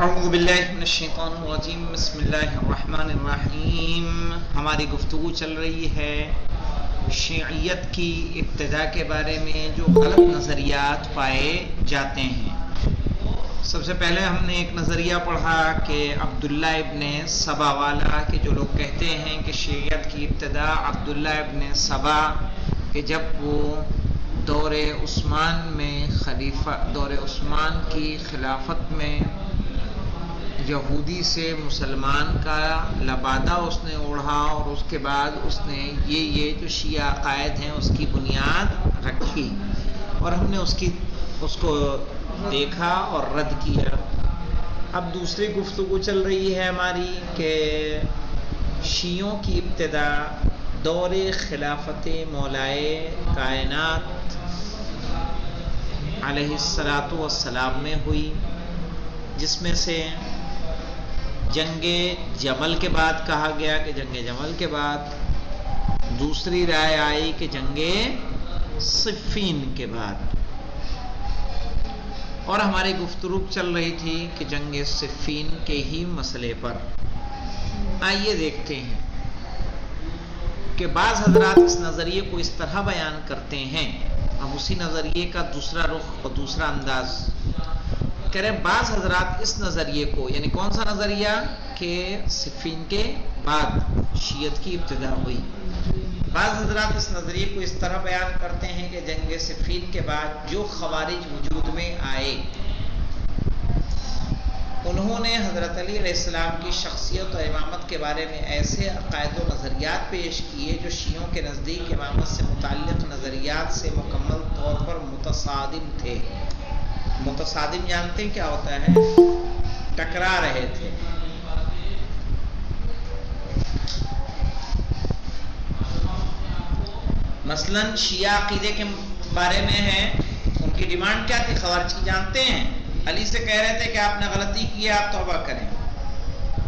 اعوذ باللہ من الشیطان الرجیم بسم اللہ الرحمن الرحیم. ہماری گفتگو چل رہی ہے شیعیت کی ابتدا کے بارے میں جو غلط نظریات پائے جاتے ہیں. سب سے پہلے ہم نے ایک نظریہ پڑھا کہ عبداللہ ابن سبا والا، کہ جو لوگ کہتے ہیں کہ شیعیت کی ابتدا عبداللہ ابن سبا کہ جب وہ دور عثمان میں دور عثمان کی خلافت میں یہودی سے مسلمان کا لبادہ اس نے اوڑھا اور اس کے بعد اس نے یہ جو شیعہ عقائد ہیں اس کی بنیاد رکھی، اور ہم نے اس کو دیکھا اور رد کیا. اب دوسری گفتگو چل رہی ہے ہماری کہ شیعوں کی ابتدا دور خلافت مولائے کائنات علیہ الصلاۃ والسلام میں ہوئی، جس میں سے جنگ جمل کے بعد کہا گیا کہ جنگ جمل کے بعد، دوسری رائے آئی کہ جنگ صفین کے بعد، اور ہماری گفتگو چل رہی تھی کہ جنگ صفین کے ہی مسئلے پر. آئیے دیکھتے ہیں کہ بعض حضرات اس نظریے کو اس طرح بیان کرتے ہیں. اب اسی نظریے کا دوسرا رخ اور دوسرا انداز کہہ رہے ہیں. بعض حضرات اس نظریے کو، یعنی کون سا نظریہ کہ صفین کے بعد شیعت کی ابتدا ہوئی، بعض حضرات اس نظریے کو اس طرح بیان کرتے ہیں کہ جنگ صفین کے بعد جو خوارج وجود میں آئے انہوں نے حضرت علی علیہ السلام کی شخصیت اور امامت کے بارے میں ایسے عقائد و نظریات پیش کیے جو شیعوں کے نزدیک امامت سے متعلق نظریات سے مکمل طور پر متصادم تھے. متصادم جانتے ہیں کیا ہوتا ہے؟ ٹکرا رہے تھے. مثلا شیعہ عقیدے کے بارے میں ہے، ان کی ڈیمانڈ کیا تھی؟ خوارج کی جانتے ہیں، علی سے کہہ رہے تھے کہ آپ نے غلطی کی ہے، آپ توبہ کریں.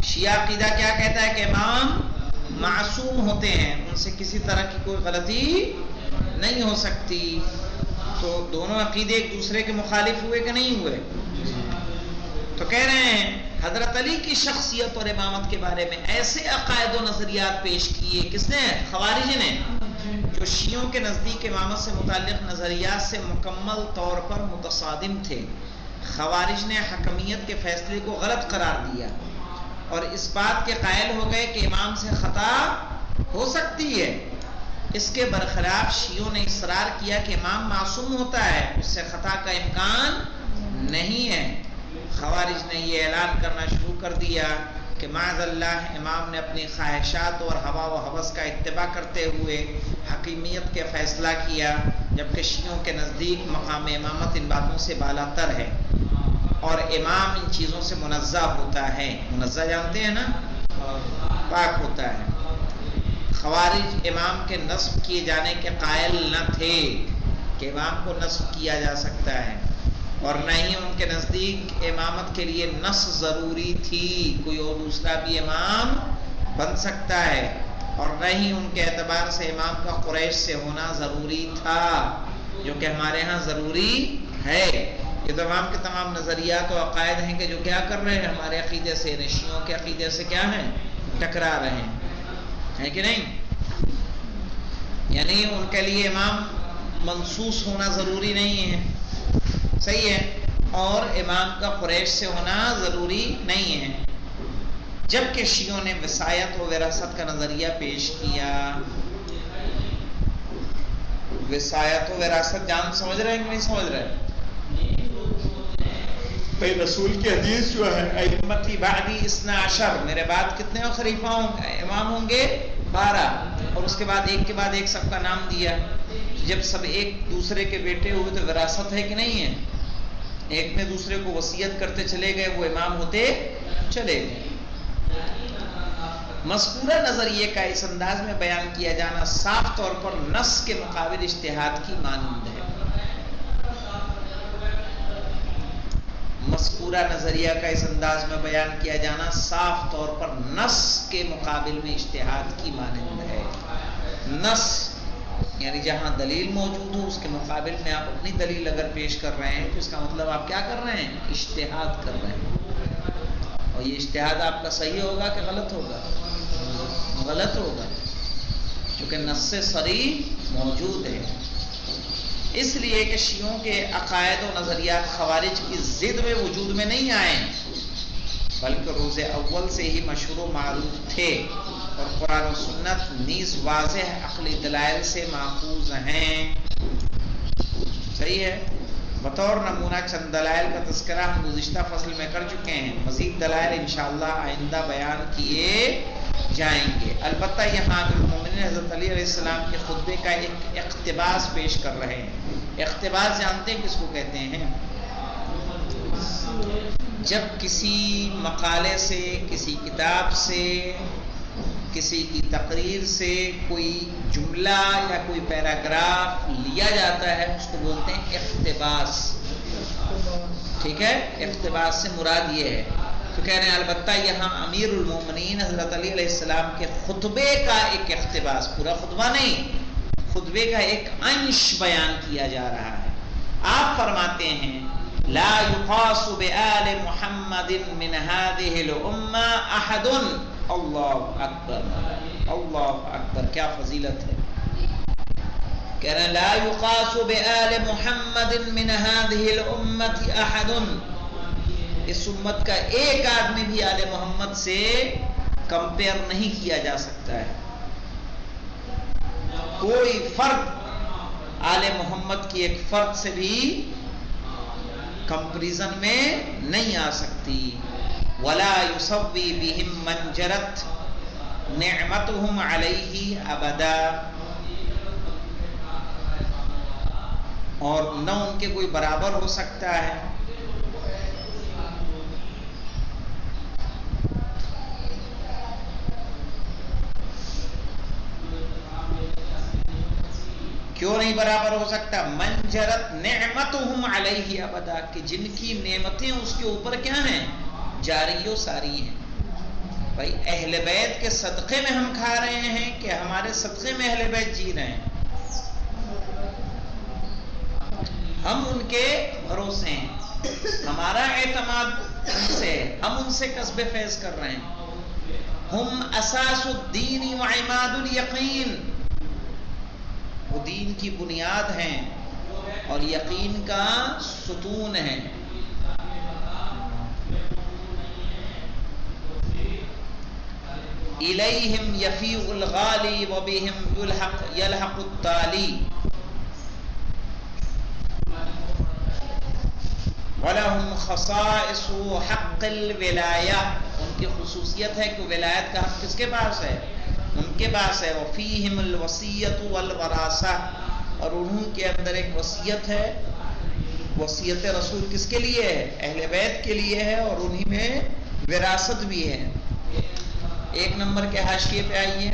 شیعہ عقیدہ کیا کہتا ہے کہ امام معصوم ہوتے ہیں، ان سے کسی طرح کی کوئی غلطی نہیں ہو سکتی. تو دونوں عقیدے ایک دوسرے کے مخالف ہوئے کہ نہیں ہوئے؟ تو کہہ رہے ہیں حضرت علی کی شخصیت اور امامت کے بارے میں ایسے عقائد و نظریات پیش کیے، کس نے؟ خوارج نے، جو شیعوں کے نزدیک امامت سے متعلق نظریات سے مکمل طور پر متصادم تھے. خوارج نے حکمیت کے فیصلے کو غلط قرار دیا اور اس بات کے قائل ہو گئے کہ امام سے خطا ہو سکتی ہے. اس کے برخلاف شیعوں نے اصرار کیا کہ امام معصوم ہوتا ہے، اس سے خطا کا امکان نہیں ہے. خوارج نے یہ اعلان کرنا شروع کر دیا کہ معاذ اللہ امام نے اپنی خواہشات اور ہوا و ہوس کا اتباع کرتے ہوئے حکیمیت کے فیصلہ کیا، جبکہ شیعوں کے نزدیک مقام امامت ان باتوں سے بالاتر ہے اور امام ان چیزوں سے منزہ ہوتا ہے. منزہ جانتے ہیں نا؟ پاک ہوتا ہے. خوارج امام کے نصب کیے جانے کے قائل نہ تھے کہ امام کو نصب کیا جا سکتا ہے، اور نہ ہی ان کے نزدیک امامت کے لیے نص ضروری تھی، کوئی اور دوسرا بھی امام بن سکتا ہے، اور نہ ہی ان کے اعتبار سے امام کا قریش سے ہونا ضروری تھا، جو کہ ہمارے ہاں ضروری ہے. یہ تمام کے تمام نظریات و عقائد ہیں کہ جو کیا کر رہے ہیں؟ ہمارے عقیدے سے، شیعوں کے عقیدے سے کیا ہیں؟ ٹکرا رہے ہیں کہ نہیں؟ یعنی ان کے لیے امام منصوص ہونا ضروری نہیں ہے، صحیح ہے، اور امام کا قریش سے ہونا ضروری نہیں ہے. جبکہ شیعوں نے وصایت و وراثت کا نظریہ پیش کیا. وصایت و وراثت سمجھ رہے ہیں کہ نہیں سمجھ رہے؟ بھائی رسول کی حدیث جو ہے ائمتی بعدی 12، میرے بعد کتنے خلیفہ ہوں گے؟ امام ہوں گے 12، اور اس کے بعد ایک سب کا نام دیا. جب سب ایک دوسرے کے بیٹے ہوئے تو وراثت ہے کہ نہیں ہے؟ ایک نے دوسرے کو وصیت کرتے چلے گئے، وہ امام ہوتے چلے گئے. مذکورہ نظریے کا اس انداز میں بیان کیا جانا صاف طور پر نص کے مقابل اجتہاد کی مانند ہے. مذکورہ نظریہ کا اس انداز میں بیان کیا جانا صاف طور پر نص کے مقابل میں اجتہاد کی مانند ہے. نص یعنی جہاں دلیل موجود ہو اس کے مقابل میں آپ اپنی دلیل اگر پیش کر رہے ہیں تو اس کا مطلب آپ کیا کر رہے ہیں؟ اجتہاد کر رہے ہیں. اور یہ اجتہاد آپ کا صحیح ہوگا کہ غلط ہوگا؟ غلط ہوگا، چونکہ نص صریح موجود ہے۔ اس لیے کہ شیعوں کے عقائد و نظریات خوارج کی ضد میں وجود میں نہیں آئے، بلکہ روز اول سے ہی مشہور و معروف تھے، اور قرآن و سنت نیز واضح عقلی دلائل سے ماخوذ ہیں۔ صحیح ہے۔ بطور نمونہ چند دلائل کا تذکرہ ہم گزشتہ فصل میں کر چکے ہیں، مزید دلائل انشاءاللہ آئندہ بیان کیے جائیں گے۔ البتہ یہاں المومنین حضرت علی علیہ السلام کے خطبے کا ایک اقتباس پیش کر رہے ہیں۔ اقتباس جانتے ہیں کس کو کہتے ہیں؟ جب کسی مقالے سے، کسی کتاب سے، کسی کی تقریر سے کوئی جملہ یا کوئی پیراگراف لیا جاتا ہے، اس کو بولتے ہیں اقتباس۔ ٹھیک ہے، اقتباس سے مراد یہ ہے۔ تو کہہ رہے ہیں البتہ یہاں امیر المومنین حضرت علی علیہ السلام کے خطبے کا ایک اقتباس، پورا خطبہ نہیں، خطبے کا ایک انش بیان کیا جا رہا ہے۔ آپ فرماتے ہیں لا يقاس بآل محمد من هذه الامہ احد۔ اللہ اکبر، اللہ اکبر، کیا فضیلت ہے۔ کہہ رہے ہیں لا يقاس بآل محمد من هذه الامة احد، اس امت کا ایک آدمی بھی آل محمد سے کمپیئر نہیں کیا جا سکتا ہے۔ کوئی فرد آل محمد کی ایک فرد سے بھی کمپریزن میں نہیں آ سکتی۔ ولا يسوي بهم من جرت نعمتهم عليه ابدا، اور نہ ان کے کوئی برابر ہو سکتا ہے۔ کیوں نہیں برابر ہو سکتا؟ من جرت نعمتهم علیہ ابدا، کہ جن کی نعمتیں اس کے اوپر کیا ہیں؟ جاری و ساری ہیں۔ بھائی اہل بیت کے صدقے میں ہم کھا رہے ہیں کہ ہمارے صدقے میں اہل بیت جی رہے ہیں؟ ہم ان کے بھروسے ہیں، ہمارا اعتماد ان سے، ہم ان سے کسب فیض کر رہے ہیں۔ ہم اساس الدین و عماد الیقین، وہ دین کی بنیاد ہیں اور یقین کا ستون ہے۔ الیہم یفیء الغالی وبہم یلحق التالی، وَلَهُمْ خَصَائِصُ حَقِّ الْوِلَایَةِ، ان کی خصوصیت ہے کہ ولایت کا حق کس کے پاس ہے؟ ان کے پاس ہے۔ وَفِيهِمُ الْوَصِيَّةُ وَالْوَرَاثَةُ، اور انہوں کے اندر ایک وصیت ہے۔ وصیت رسول کس کے لیے ہے؟ اہل بیت کے لیے ہے، اور انہی میں وراثت بھی ہے۔ ایک نمبر کے حاشیے پہ آئیے،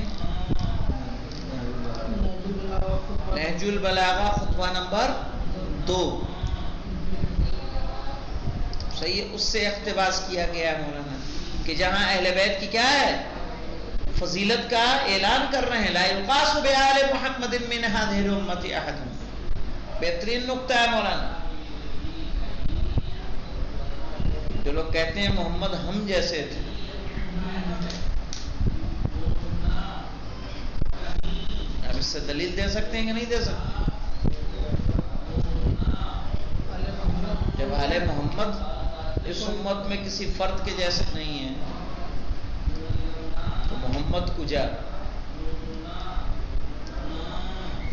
نہج البلاغہ خطبہ نمبر 2، صحیح، اس سے اقتباس کیا گیا ہے مولانا، کہ جہاں اہل بیت کی کیا ہے؟ فضیلت کا اعلان کر رہے ہیں۔ لا یقاس بآل محمد من هذه الامة احد، بہترین نقطہ ہے مولانا۔ جو لوگ کہتے ہیں محمد ہم جیسے تھے، اب اس سے دلیل دے سکتے ہیں کہ نہیں دے سکتے؟ جب آل محمد اس امت میں کسی فرد کے جیسے نہیں ہیں تو محمد کجا؟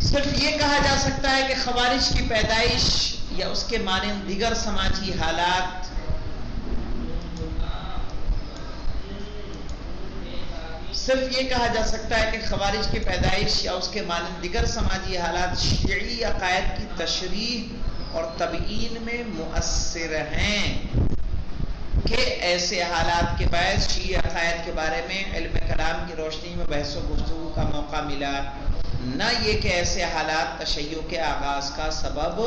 صرف یہ کہا جا سکتا ہے کہ خوارج کی پیدائش یا اس کے مانند دیگر سماجی حالات صرف یہ کہا جا سکتا ہے کہ خوارج کی پیدائش یا اس کے مانند دیگر سماجی حالات شیعی عقائد کی تشریح اور تبیین میں مؤثر ہیں، کہ ایسے حالات کے باعث شیعی عقائد کے بارے میں علم کلام کی روشنی میں بحث و گفتگو کا موقع ملا، نہ یہ کہ ایسے حالات تشیع کے آغاز کا سبب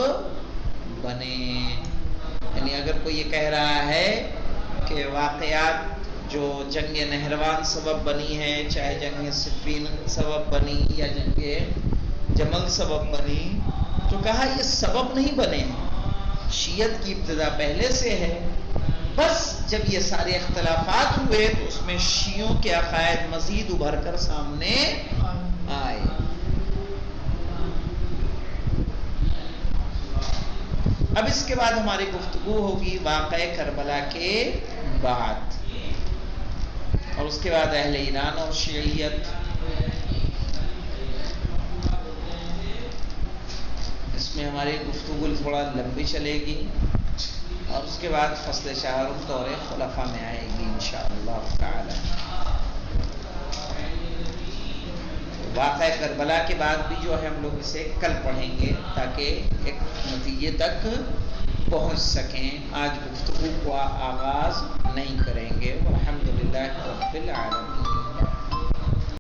بنے۔ یعنی اگر کوئی یہ کہہ رہا ہے کہ واقعات جو جنگ نہروان سبب بنی ہے، چاہے جنگ صفین سبب بنی یا جنگ جمل سبب بنی، تو کہا یہ سبب نہیں بنے، شیعت کی ابتدا پہلے سے ہے، بس جب یہ سارے اختلافات ہوئے تو اس میں شیعوں کے عقائد مزید ابھر کر سامنے آئے. اب اس کے بعد ہماری گفتگو ہوگی واقعہ کربلا کے بعد، اور اس کے بعد اہل ایران اور شیعیت. اس میں ہماری گفتگو تھوڑا لمبی چلے گی، اور اس کے بعد فصل شاہرخ دور خلفاء میں آئے گی انشاءاللہ تعالی. واقعہ کربلا کے بعد بھی جو ہے ہم لوگ اسے کل پڑھیں گے تاکہ ایک نتیجے تک پہنچ سکیں. آج گفتگو کو آغاز نہیں کریں گے. والحمدللہ رب العالمین.